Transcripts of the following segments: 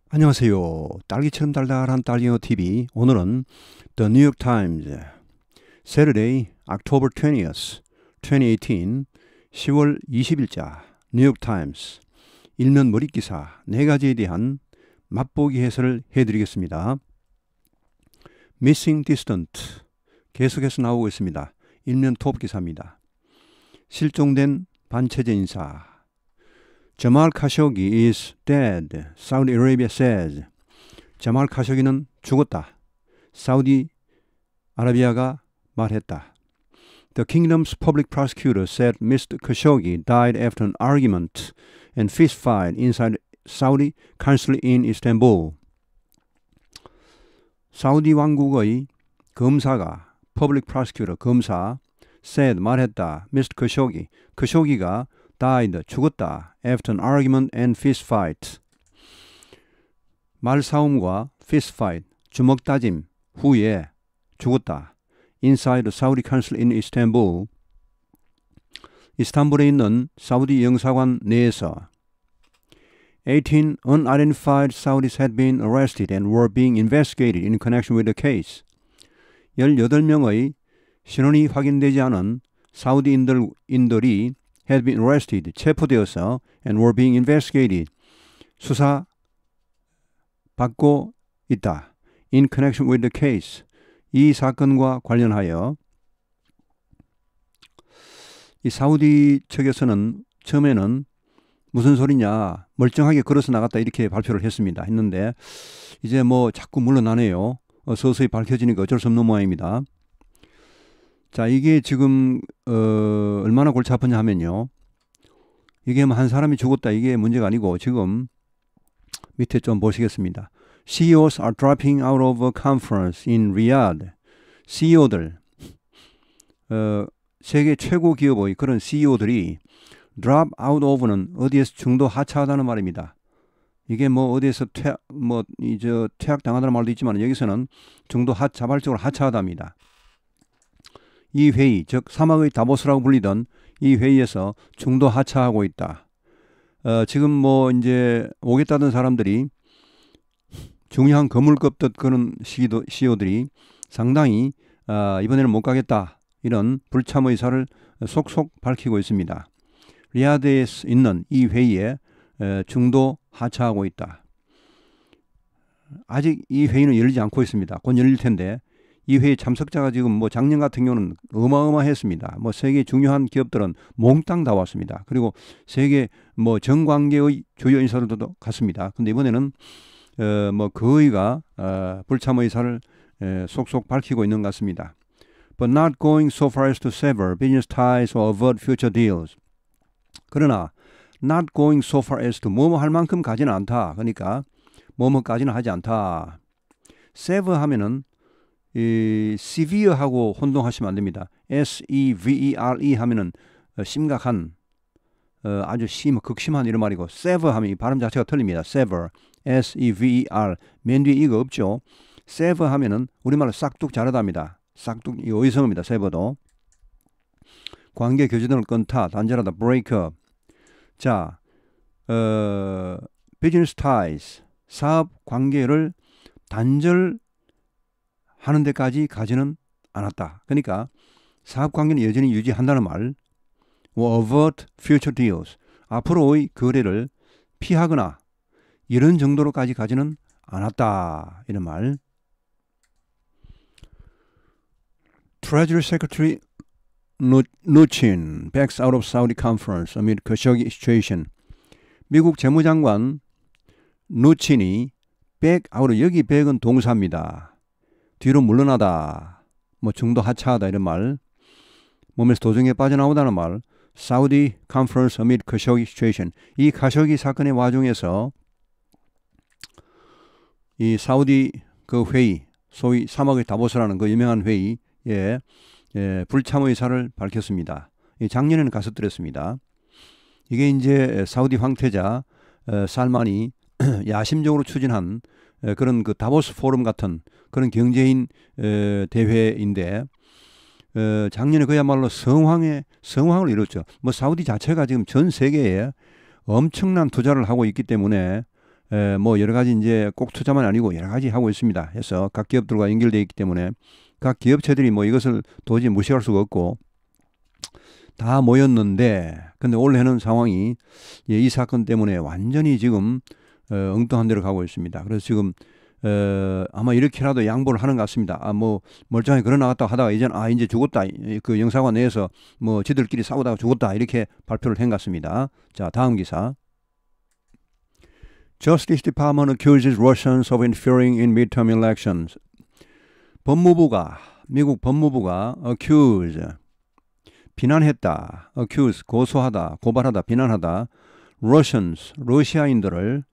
안녕하세요. 딸기처럼 달달한 딸기어 TV. 오늘은 The New York Times Saturday, October 20th, 2018 10월 20일자 뉴욕 타임스 일면 머릿 기사 4가지에 대한 맛보기 해설을 해드리겠습니다. Missing Distant 계속해서 나오고 있습니다. 일면 톱 기사입니다. 실종된 반체제 인사 Jamal Khashoggi is dead, Saudi Arabia says. 자말 카쇼기는 죽었다. 사우디 아라비아가 말했다. The kingdom's public prosecutor said Mr. Khashoggi died after an argument and fistfight inside Saudi consulate in Istanbul. 사우디 왕국의 검사가 public prosecutor 검사 said 말했다. Mr. Khashoggi khashoggi가 died 죽었다. After an argument and fistfight. 말싸움과 fistfight 주먹 다짐 후에 죽었다. Inside the Saudi consulate in Istanbul. 이스탄불에 있는 사우디 영사관 내에서 18 unidentified Saudis had been arrested and were being investigated in connection with the case. 18명의 신원이 확인되지 않은 사우디인들이 had been arrested, 체포되어서 and were being investigated, 수사 받고 있다. In connection with the case, 이 사건과 관련하여 이 사우디 측에서는 처음에는 무슨 소리냐, 멀쩡하게 걸어서 나갔다 이렇게 발표를 했는데 이제 뭐 자꾸 물러나네요. 서서히 밝혀지니까 어쩔 수 없는 모양입니다. 자, 이게 지금 얼마나 골치 아프냐 하면요. 이게 뭐 한 사람이 죽었다 이게 문제가 아니고 지금 밑에 좀 보시겠습니다. CEOs are dropping out of a conference in Riyadh. CEO들 세계 최고 기업의 그런 CEO들이 drop out of는 어디에서 중도 하차하다는 말입니다. 이게 뭐 어디에서 퇴학 당하다는 말도 있지만 여기서는 중도 자발적으로 하차하답니다. 이 회의, 즉 사막의 다보스라고 불리던 이 회의에서 중도 하차하고 있다. 지금 뭐 이제 오겠다던 사람들이 중요한 거물 껍듯 그런 CEO들이 상당히 이번에는 못 가겠다 이런 불참 의사를 속속 밝히고 있습니다. 리야드에 있는 이 회의에 중도 하차하고 있다. 아직 이 회의는 열리지 않고 있습니다. 곧 열릴 텐데 이 회의 참석자가 지금 뭐 작년 같은 경우는 어마어마했습니다. 뭐 세계 중요한 기업들은 몽땅 다 왔습니다. 그리고 세계 뭐 정관계의 주요 인사들도 갔습니다. 근데 이번에는 뭐 거의가 불참 의사를 속속 밝히고 있는 것 같습니다. But not going so far as to sever business ties or avert future deals. 그러나 not going so far as to 뭐뭐 할 만큼 가지는 않다. 그러니까 뭐뭐까지는 하지 않다. sever 하면은 이 severe하고 혼동하시면 안 됩니다. S-E-V-E-R-E 하면은 심각한 아주 극심한 이런 말이고 sever 하면 이 발음 자체가 틀립니다. sever, S-E-V-E-R 맨 뒤에 이거 없죠. sever 하면은 우리말로 싹둑 자르답니다. 싹둑 이 어휘성어입니다. sever도 관계 교제등을 끊다, 단절하다, break up. 자, business ties 사업 관계를 단절 하는 데까지 가지는 않았다. 그러니까 사업관계는 여전히 유지한다는 말. avert future deals. 앞으로의 거래를 피하거나 이런 정도로까지 가지는 않았다. 이런 말. Treasury Secretary Mnuchin backs out of Saudi conference amid Khashoggi situation. 미국 재무장관 누친이 back out, 여기 back은 동사입니다. 뒤로 물러나다, 뭐 중도 하차하다 이런 말, 몸에서 도중에 빠져나오다는 말, Saudi conference amid Khashoggi situation. 이 카쇼기 사건의 와중에서 이 사우디 그 회의, 소위 사막의 다보스라는 그 유명한 회의에 불참 의사를 밝혔습니다. 작년에는 갔었더랬습니다. 이게 이제 사우디 황태자 살만이 야심적으로 추진한 그런 그 다보스 포럼 같은 그런 경제인 대회인데 작년에 그야말로 성황을 이뤘죠. 뭐 사우디 자체가 지금 전 세계에 엄청난 투자를 하고 있기 때문에 뭐 여러 가지 이제 꼭 투자만 아니고 여러 가지 하고 있습니다. 해서 각 기업들과 연결되어 있기 때문에 각 기업체들이 뭐 이것을 도저히 무시할 수가 없고 다 모였는데 근데 올해는 상황이 이 사건 때문에 완전히 지금 엉뚱한 데로 가고 있습니다. 그래서 지금 아마 이렇게라도 양보를 하는 것 같습니다. 뭐 멀쩡하게 걸어 나갔다 하다가 이제 죽었다. 그 영사관 내에서 뭐 지들끼리 싸우다가 죽었다 이렇게 발표를 한 것 같습니다. 자, 다음 기사. Justice Department accuses Russians of interfering in midterm elections. 미국 법무부가 accuse 비난했다. accuse 고소하다, 고발하다, 비난하다. Russians 러시아인들을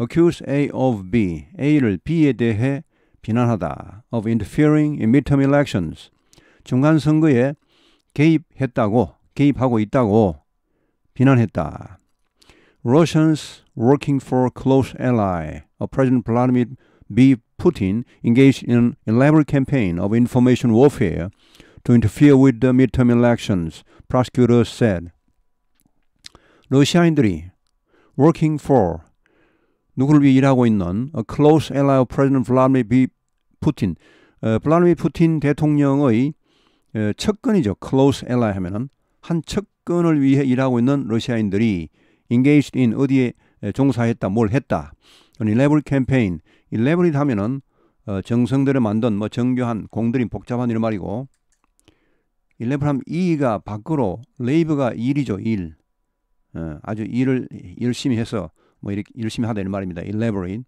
accuse A of B, A를 B에 대해 비난하다. of interfering in midterm elections. 중간 선거에 개입하고 있다고 비난했다. Russians working for close ally of President Vladimir B. Putin engaged in an elaborate campaign of information warfare to interfere with the midterm elections, prosecutors said. 러시아인들이 working for 누구를 위해 일하고 있는 a close ally of President Vladimir B. Putin, 블라디미르 푸틴 대통령의 측근이죠. close ally 하면은 한 측근을 위해 일하고 있는 러시아인들이 engaged in 어디에 종사했다, 뭘 했다. elaborate campaign, elaborate 하면은 정성들에 만든 뭐 정교한, 공들인, 복잡한 이런 말이고 elaborate 하면 E가 밖으로, labor가 일이죠, 일. 아주 일을 열심히 해서 뭐 이렇게 열심히 하다 이런 말입니다. elaborate.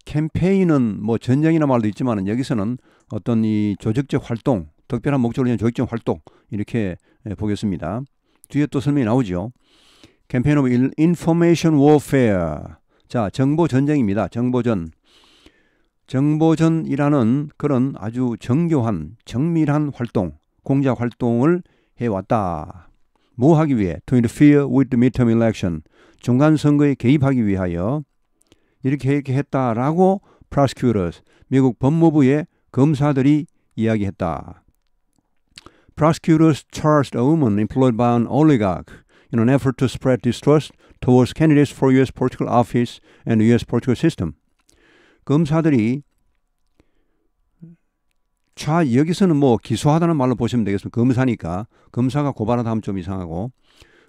캠페인은 뭐 전쟁이나 말도 있지만 여기서는 어떤 이 조직적 활동, 특별한 목적을 위한 조직적 활동 이렇게 보겠습니다. 뒤에 또 설명이 나오죠. 캠페인 오브 인포메이션 워페어. 자, 정보 전쟁입니다. 정보전이라는 그런 아주 정교한, 정밀한 활동, 공작 활동을 해왔다. 뭐 하기 위해? To interfere with the midterm election. 중간 선거에 개입하기 위하여 이렇게 했다라고 prosecutors, 미국 법무부의 검사들이 이야기했다. Prosecutors charged a woman employed by an oligarch in an effort to spread distrust towards candidates for U.S. political office and the U.S. political system. 검사들이 여기서는 뭐 기소하다는 말로 보시면 되겠습니다. 검사니까 검사가 고발하다 하면 좀 이상하고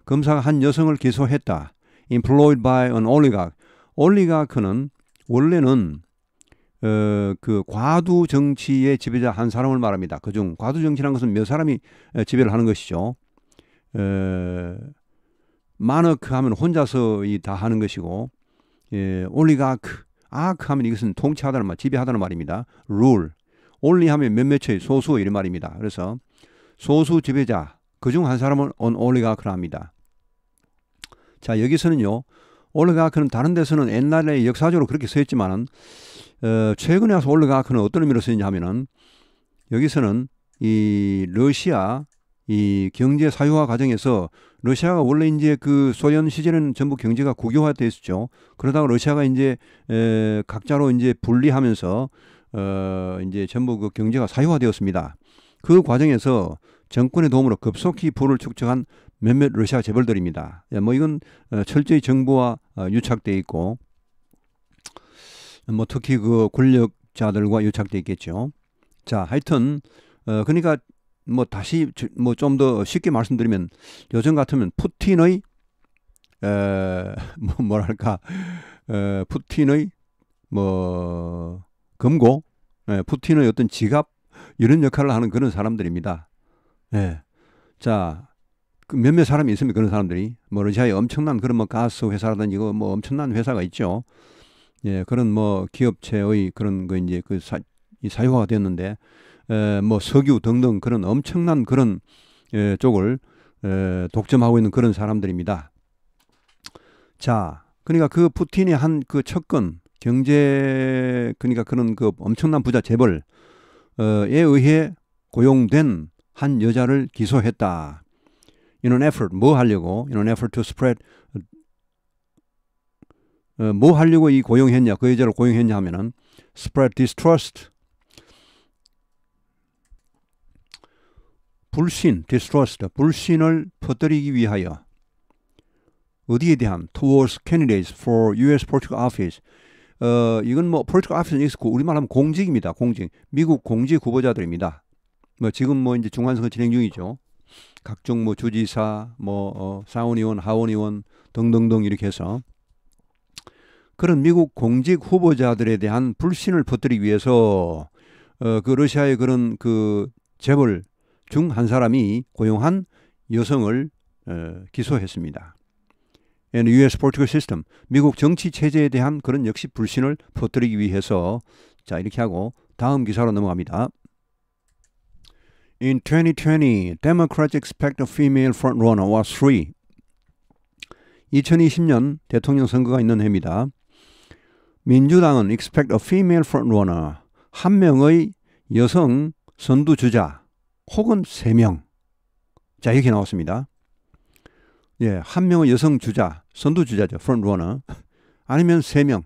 검사가 한 여성을 기소했다. Employed by an oligarch. 올리가크는 원래는 그 과두 정치의 지배자 한 사람을 말합니다. 그중 과두 정치라는 것은 몇 사람이 지배를 하는 것이죠. 마너크 하면 혼자서 다 하는 것이고, 올리가크, 아크 하면 이것은 통치하다는 말, 지배하다는 말입니다. 룰, 올리 하면 몇몇의 소수 이런 말입니다. 그래서 소수 지배자, 그중 한 사람을 올리가크라 합니다. 자, 여기서는요, 올리가크는 다른 데서는 옛날에 역사적으로 그렇게 쓰였지만은 최근에 와서 올리가크는 어떤 의미로 쓰이냐 하면은 여기서는 이 러시아 이 경제 사유화 과정에서 러시아가 원래 이제 그 소련 시절에는 전부 경제가 국유화되어 있었죠. 그러다가 러시아가 이제 각자로 이제 분리하면서 이제 전부 그 경제가 사유화되었습니다. 그 과정에서 정권의 도움으로 급속히 부를 축적한 몇몇 러시아 재벌들입니다. 뭐 이건 철저히 정부와 유착되어 있고 뭐 특히 그 권력자들과 유착되어 있겠죠. 자, 하여튼 그러니까 뭐 다시 뭐 좀 더 쉽게 말씀드리면 요즘 같으면 푸틴의 뭐랄까 푸틴의 뭐 금고, 푸틴의 어떤 지갑 이런 역할을 하는 그런 사람들입니다. 예. 자, 그 몇몇 사람이 있습니다. 그런 사람들이 뭐 러시아에 엄청난 그런 뭐 가스 회사라든지 이거 뭐 엄청난 회사가 있죠. 예, 그런 뭐 기업체의 그런 거 이제 그 사유화가 됐는데 뭐 석유 등등 그런 엄청난 그런 쪽을 독점하고 있는 그런 사람들입니다. 자, 그러니까 그 푸틴의 한 그 측근 경제 그러니까 그런 그 엄청난 부자 재벌에 의해 고용된 한 여자를 기소했다. In an effort, 뭐 하려고? In an effort to spread, 뭐 하려고 이 고용했냐? 그 여자를 고용했냐 하면은 spread distrust, 불신, distrust, 불신을 퍼뜨리기 위하여 어디에 대한 towards candidates for U.S. political office. 이건 뭐 political office는 있었고 우리말하면 공직입니다. 공직. 미국 공직 후보자들입니다. 뭐 지금 뭐 이제 중간선거 진행 중이죠. 각종 뭐 주지사, 뭐 상원의원, 하원의원 등등등 이렇게 해서 그런 미국 공직 후보자들에 대한 불신을 퍼뜨리기 위해서 그 러시아의 그런 그 재벌 중 한 사람이 고용한 여성을 기소했습니다. And U.S. political system, 미국 정치 체제에 대한 그런 역시 불신을 퍼뜨리기 위해서 자 이렇게 하고 다음 기사로 넘어갑니다. In 2020, Democrats expect a female frontrunner was 3. 2020년 대통령 선거가 있는 해입니다. 민주당은 expect a female frontrunner, 한 명의 여성 선두주자 혹은 3명. 자 이렇게 나왔습니다. 예, 한 명의 여성 주자, 선두주자죠. frontrunner. 아니면 3명.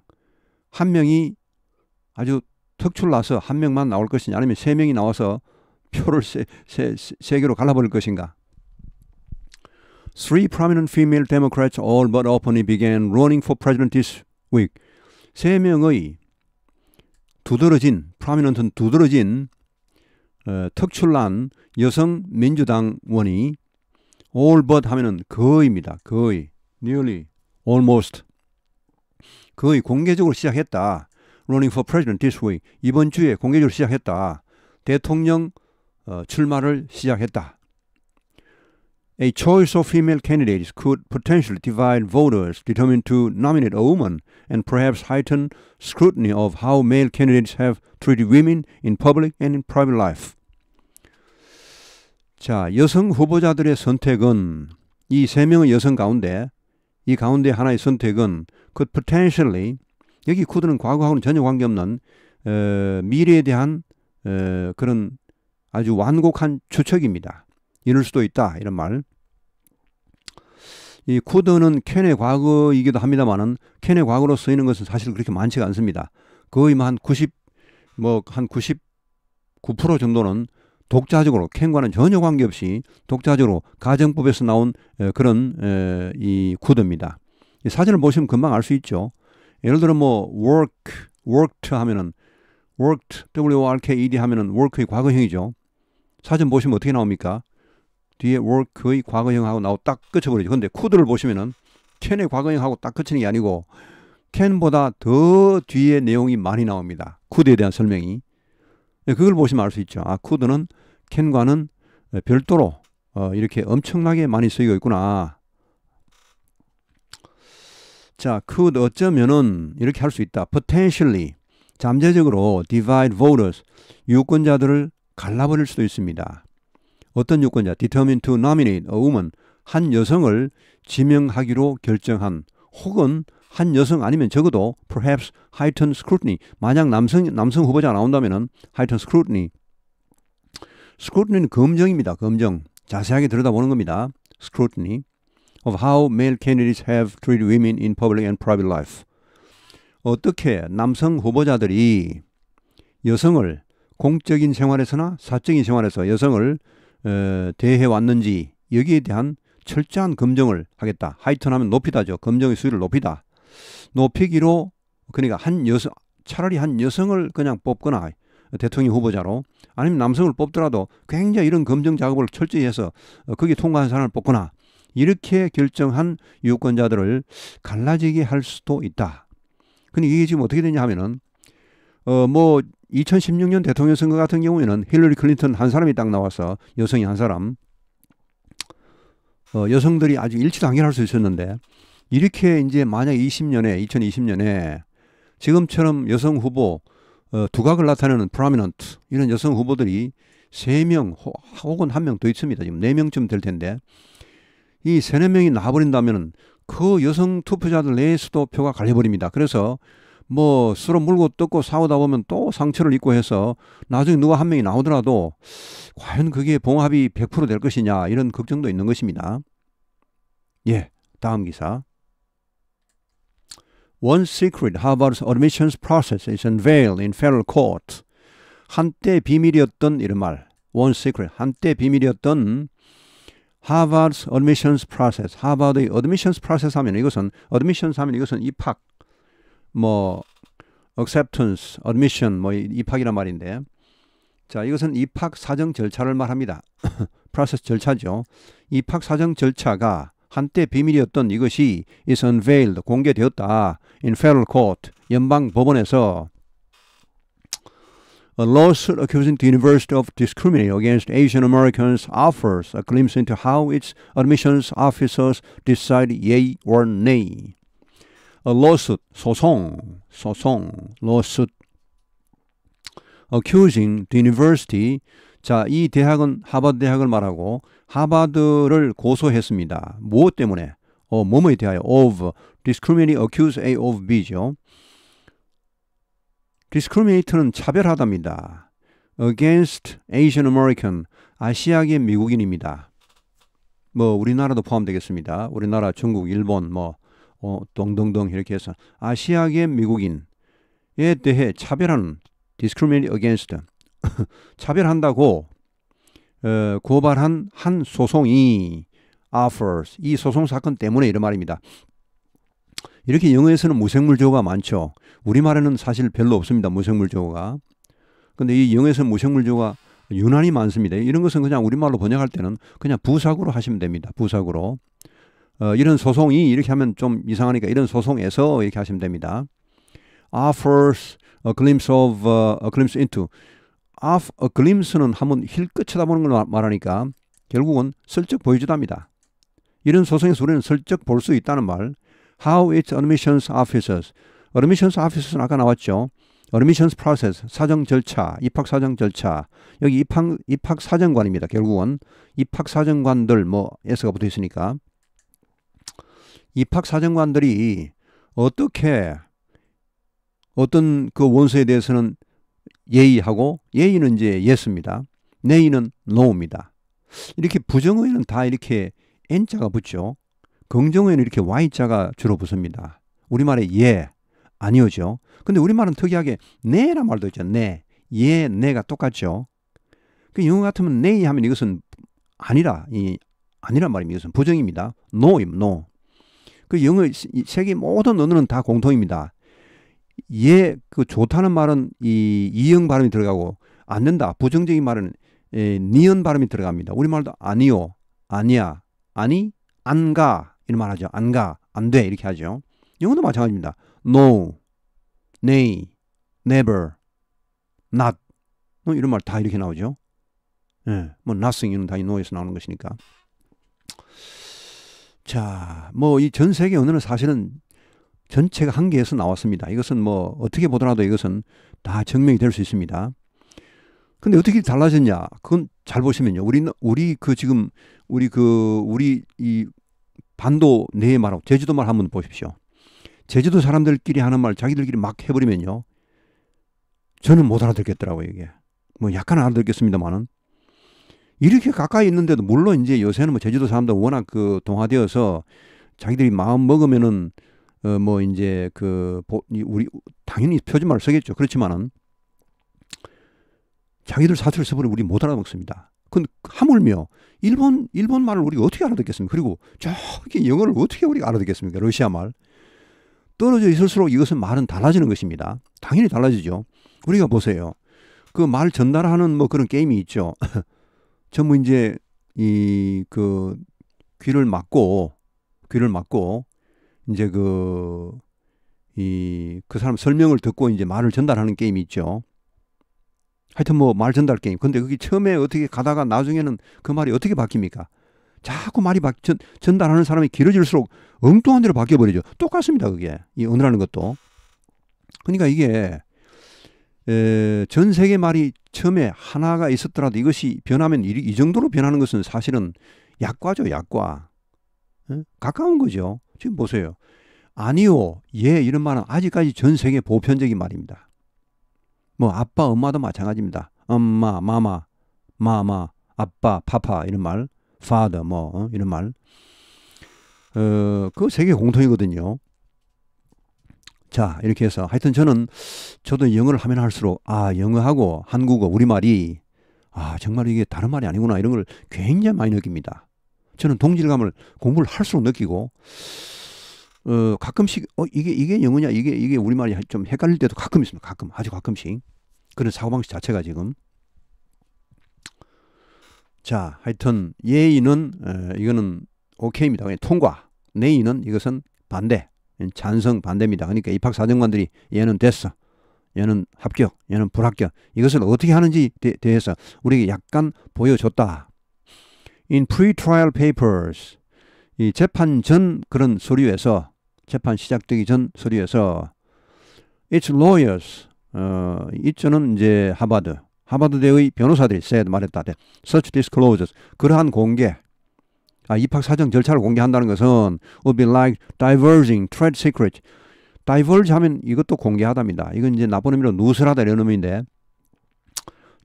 한 명이 아주 특출나서 한 명만 나올 것이냐 아니면 3명이 나와서 표를 세 개로 갈라버릴 것인가. Three prominent female Democrats all but openly began running for president this week. 3명의 두드러진, prominent은 두드러진 특출난 여성 민주당원이 all but 하면은 거의입니다. 거의, nearly, almost. 거의 공개적으로 시작했다. running for president this week. 이번 주에 공개적으로 시작했다. 대통령 출마를 시작했다. A choice of female candidates could potentially divide voters determined to nominate a woman and perhaps heighten scrutiny of how male candidates have treated women in public and in private life. 자, 여성 후보자들의 선택은 이 3명의 여성 가운데 이 가운데 하나의 선택은 could potentially 여기 could는 과거하고는 전혀 관계없는 미래에 대한 그런 아주 완곡한 추측입니다. 이럴 수도 있다 이런 말. 이 could는 캔의 과거이기도 합니다만은 캔의 과거로 쓰이는 것은 사실 그렇게 많지가 않습니다. 거의 한 99% 정도는 독자적으로 캔과는 전혀 관계없이 독자적으로 가정법에서 나온 그런 이 could입니다. 이 사진을 보시면 금방 알 수 있죠. 예를 들어 뭐 worked 하면은 worked, W-O-R-K-E-D 하면은 work의 과거형이죠. 사진 보시면 어떻게 나옵니까? 뒤에 work의 과거형하고 나오고 딱 끝쳐버리죠. 근데 could를 보시면은 can의 과거형하고 딱 끝치는 게 아니고 can보다 더 뒤에 내용이 많이 나옵니다. could에 대한 설명이. 그걸 보시면 알 수 있죠. 아, could는 can과는 별도로 이렇게 엄청나게 많이 쓰이고 있구나. 자, could 어쩌면은 이렇게 할 수 있다. potentially 잠재적으로 divide voters 유권자들을 갈라버릴 수도 있습니다. 어떤 유권자? determined to nominate a woman 한 여성을 지명하기로 결정한 혹은 한 여성 아니면 적어도 perhaps heightened scrutiny 만약 남성 후보자가 나온다면은 heightened scrutiny scrutiny는 검증입니다. 검증 자세하게 들여다보는 겁니다. scrutiny of how male candidates have treated women in public and private life. 어떻게 남성 후보자들이 여성을 공적인 생활에서나 사적인 생활에서 여성을 대해왔는지 여기에 대한 철저한 검증을 하겠다. 하이턴하면 높이다죠. 검증의 수위를 높이다. 높이기로 그러니까 차라리 한 여성을 그냥 뽑거나 대통령 후보자로 아니면 남성을 뽑더라도 굉장히 이런 검증 작업을 철저히 해서 거기에 통과한 사람을 뽑거나 이렇게 결정한 유권자들을 갈라지게 할 수도 있다. 근데 이게 지금 어떻게 되냐 하면은 뭐 2016년 대통령 선거 같은 경우에는 힐러리 클린턴 한 사람이 딱 나와서 여성이 한 사람 여성들이 아주 일치단결할 수 있었는데 이렇게 이제 만약 2020년에 지금처럼 여성 후보 두각을 나타내는 prominent 이런 여성 후보들이 3명 혹은 1명 더 있습니다. 지금 4명쯤 될 텐데 이 3-4명이 나와버린다면 그 여성 투표자들 내에서도 표가 갈려버립니다. 그래서 뭐 서로 물고 뜯고 싸우다 보면 또 상처를 입고 해서 나중에 누가 한 명이 나오더라도 과연 그게 봉합이 100% 될 것이냐 이런 걱정도 있는 것입니다. 예, 다음 기사. One secret Harvard's admissions process is unveiled in federal court. 한때 비밀이었던 이런 말. One secret, 한때 비밀이었던 Harvard's admissions process. 하버드의 admissions process 하면 이것은 admissions 하면 이것은 입학 뭐 acceptance, admission 뭐 입학이란 말인데 자, 이것은 입학 사정 절차를 말합니다. process 절차죠. 입학 사정 절차가 한때 비밀이었던 이것이 is unveiled, 공개되었다. in federal court, 연방 법원에서 A lawsuit accusing the University of discriminating against Asian Americans offers a glimpse into how its admissions officers decide yay or nay. A lawsuit, 소송, lawsuit accusing the university. 자, 이 대학은 하버드 대학을 말하고 하버드를 고소했습니다. 무엇 때문에? 뭐뭐에 대하여 of discriminating accuse A of B죠. discriminate는 차별하답니다. against Asian American, 아시아계 미국인입니다. 뭐 우리나라도 포함되겠습니다. 우리나라, 중국, 일본 뭐 동등등 이렇게 해서 아시아계 미국인에 대해 차별하는 discriminate against 차별한다고 고발한 한 소송이 offers, 이 소송 사건 때문에 이런 말입니다. 이렇게 영어에서는 무생물조어가 많죠. 우리말에는 사실 별로 없습니다. 무생물조어가. 근데 이 영어에서는 무생물조어가 유난히 많습니다. 이런 것은 그냥 우리말로 번역할 때는 그냥 부사구로 하시면 됩니다. 부사구로. 이런 소송이 이렇게 하면 좀 이상하니까 이런 소송에서 이렇게 하시면 됩니다. offers a glimpse of a glimpse into. a glimpse는 한번 힐끗 쳐다보는 걸 말하니까 결국은 슬쩍 보여주답니다. 이런 소송에서 우리는 슬쩍 볼 수 있다는 말. How its admissions officers. admissions officers는 아까 나왔죠. admissions process, 사정 절차, 입학 사정 절차. 여기 입학 사정관입니다. 결국은 입학 사정관들 뭐 s가 붙어 있으니까 입학 사정관들이 어떻게 어떤 그 원서에 대해서는 예의하고 예의는 이제 yes입니다. nay는 no입니다. 이렇게 부정어에는 다 이렇게 n자가 붙죠. 긍정어에는 이렇게 y자가 주로 붙습니다. 우리말에 예, 아니오죠. 근데 우리말은 특이하게 네란 말도 있죠. 네, 예, 네가 똑같죠. 그 영어 같으면 nay 하면 이것은 아니란 말입니다. 이것은 부정입니다. no입니다. no. 그 영어 세계 모든 언어는 다 공통입니다. 예, 그 좋다는 말은 이 이응 발음이 들어가고 안 된다. 부정적인 말은 니은 발음이 들어갑니다. 우리말도 아니요, 아니야, 아니, 안 가 이런 말 하죠. 안 가, 안 돼 이렇게 하죠. 영어도 마찬가지입니다. No, nay, never, not 이런 말 다 이렇게 나오죠. 예, 뭐 nothing 이런 다 이 no에서 나오는 것이니까. 자, 뭐 이 전 세계 언어는 사실은 전체가 한 개에서 나왔습니다. 이것은 뭐 어떻게 보더라도 이것은 다 증명이 될 수 있습니다. 근데 어떻게 달라졌냐? 그건 잘 보시면요. 우리 이 반도 내에 말하고 제주도 말 한번 보십시오. 제주도 사람들끼리 하는 말 자기들끼리 막 해버리면요. 저는 못 알아듣겠더라고요, 이게. 뭐 약간 알아듣겠습니다만은. 이렇게 가까이 있는데도 물론 이제 요새는 뭐 제주도 사람들 워낙 그 동화되어서 자기들이 마음 먹으면은 뭐 이제 우리 당연히 표준말을 쓰겠죠. 그렇지만은 자기들 사투리 써버리면 우리 못 알아먹습니다. 그건 하물며 일본 말을 우리가 어떻게 알아듣겠습니까? 그리고 저기 영어를 어떻게 우리가 알아듣겠습니까? 러시아 말. 떨어져 있을수록 이것은 말은 달라지는 것입니다. 당연히 달라지죠. 우리가 보세요. 그 말 전달하는 뭐 그런 게임이 있죠. 전부 이제 귀를 막고 이제 그 사람 설명을 듣고 이제 말을 전달하는 게임이 있죠. 하여튼 뭐 말 전달 게임. 근데 그게 처음에 어떻게 가다가 나중에는 그 말이 어떻게 바뀝니까? 자꾸 말이 전달하는 사람이 길어질수록 엉뚱한 데로 바뀌어버리죠. 똑같습니다. 그게. 이 언어라는 것도. 그러니까 이게 전 세계 말이 처음에 하나가 있었더라도 이것이 변하면 이 정도로 변하는 것은 사실은 약과죠. 약과. 가까운 거죠. 지금 보세요. 아니요, 예 이런 말은 아직까지 전 세계 보편적인 말입니다. 뭐 아빠, 엄마도 마찬가지입니다. 엄마, 마마, 아빠, 파파 이런 말, father 뭐 이런 말. 그 세계 공통이거든요. 자, 이렇게 해서 하여튼 저도 영어를 하면 할수록 영어하고 한국어, 우리말이 정말 이게 다른 말이 아니구나 이런 걸 굉장히 많이 느낍니다. 저는 동질감을 공부를 할수록 느끼고 가끔씩 이게 영어냐 이게 우리말이 좀 헷갈릴 때도 가끔 있습니다. 가끔 아주 가끔씩 그런 사고방식 자체가 지금 자 하여튼 예의는 이거는 오케이입니다. 통과. 내의는 이것은 반대. 찬성 반대입니다. 그러니까 입학사정관들이 얘는 됐어. 얘는 합격. 얘는 불합격. 이것을 어떻게 하는지 대해서 우리에게 약간 보여줬다. In pre-trial papers 이 재판 전 그런 서류에서 재판 시작되기 전 서류에서 its lawyers 이전은 이제 하버드대의 변호사들이 said 말했다. Such disclosures 그러한 공개 입학 사정 절차를 공개한다는 것은 would be like divulging trade secret. divulge 하면 이것도 공개하답니다. 이건 이제 나쁜 의미로 누설하다 이런 의미인데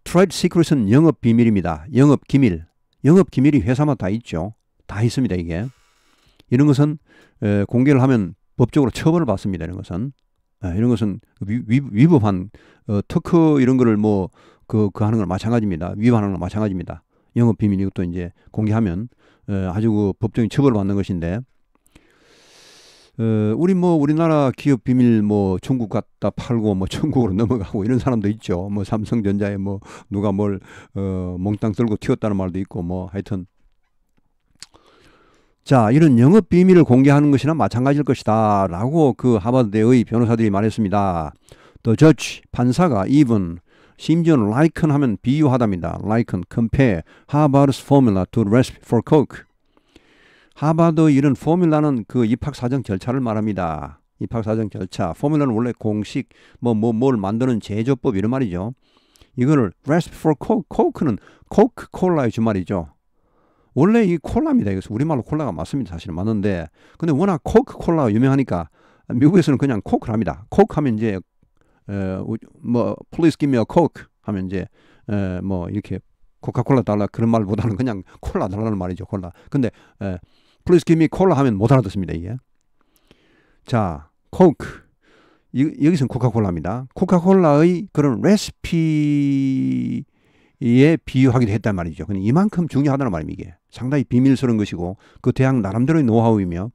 trade secret은 영업 비밀입니다. 영업 기밀. 영업 기밀이 회사마다 다 있죠. 다 있습니다. 이게. 이런 것은 공개를 하면 법적으로 처벌을 받습니다. 이런 것은 위법한 특허 이런 거를 뭐 그 하는 건 마찬가지입니다. 위반하는 건 마찬가지입니다. 영업 비밀 이것도 이제 공개하면 아주 그 법적인 처벌을 받는 것인데 우리나라 기업 비밀 뭐 중국 갖다 팔고 뭐 중국으로 넘어가고 이런 사람도 있죠. 뭐 삼성전자에 뭐 누가 뭘 몽땅 들고 튀었다는 말도 있고 뭐 하여튼 자 이런 영업 비밀을 공개하는 것이나 마찬가지일 것이다 라고 그 하버드대의 변호사들이 말했습니다. The judge 판사가 even 심지어는 liken 하면 비유하답니다. liken, compare Harvard's formula to recipe for Coke. 하버드 이런 포뮬라는 그 입학사정 절차를 말합니다. 입학사정 절차. 포뮬라는 원래 공식 뭘 만드는 제조법 이런 말이죠. 이거를 recipe for Coke. Coke는 코카콜라의 주말이죠. 원래 이 콜라입니다. 이것은 우리말로 콜라가 맞습니다. 사실은 맞는데 근데 워낙 코카콜라가 유명하니까 미국에서는 그냥 코크를 합니다. 코크 하면 이제 뭐 please give me a coke 하면 이제 뭐 이렇게 코카콜라 달라 그런 말보다는 그냥 콜라 달라는 말이죠. 콜라. 근데 please give me 콜라 하면 못 알아듣습니다. 이게. 자, 코크. 여기서는 코카콜라입니다. 코카콜라의 그런 레시피에 비유하기도 했단 말이죠. 근데 이만큼 중요하다는 말입니다. 이게. 상당히 비밀스러운 것이고 그 대학 나름대로의 노하우이며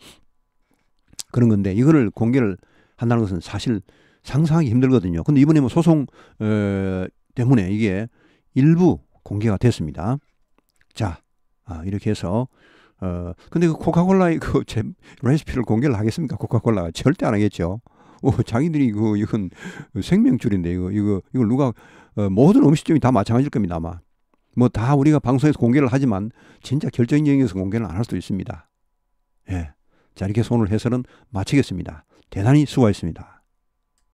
그런 건데 이거를 공개를 한다는 것은 사실 상상하기 힘들거든요. 근데 이번에 뭐 소송 때문에 이게 일부 공개가 됐습니다. 자, 이렇게 해서 근데 그 코카콜라의 그 레시피를 공개를 하겠습니까? 코카콜라가 절대 안 하겠죠. 자기들이 이건 생명줄인데 이거 누가 모든 음식점이 다 마찬가지일 겁니다. 아마 뭐 다 우리가 방송에서 공개를 하지만 진짜 결정적인 영역에서 공개는 안 할 수도 있습니다. 예, 자 이렇게 해서 오늘 해설은 마치겠습니다. 대단히 수고하셨습니다.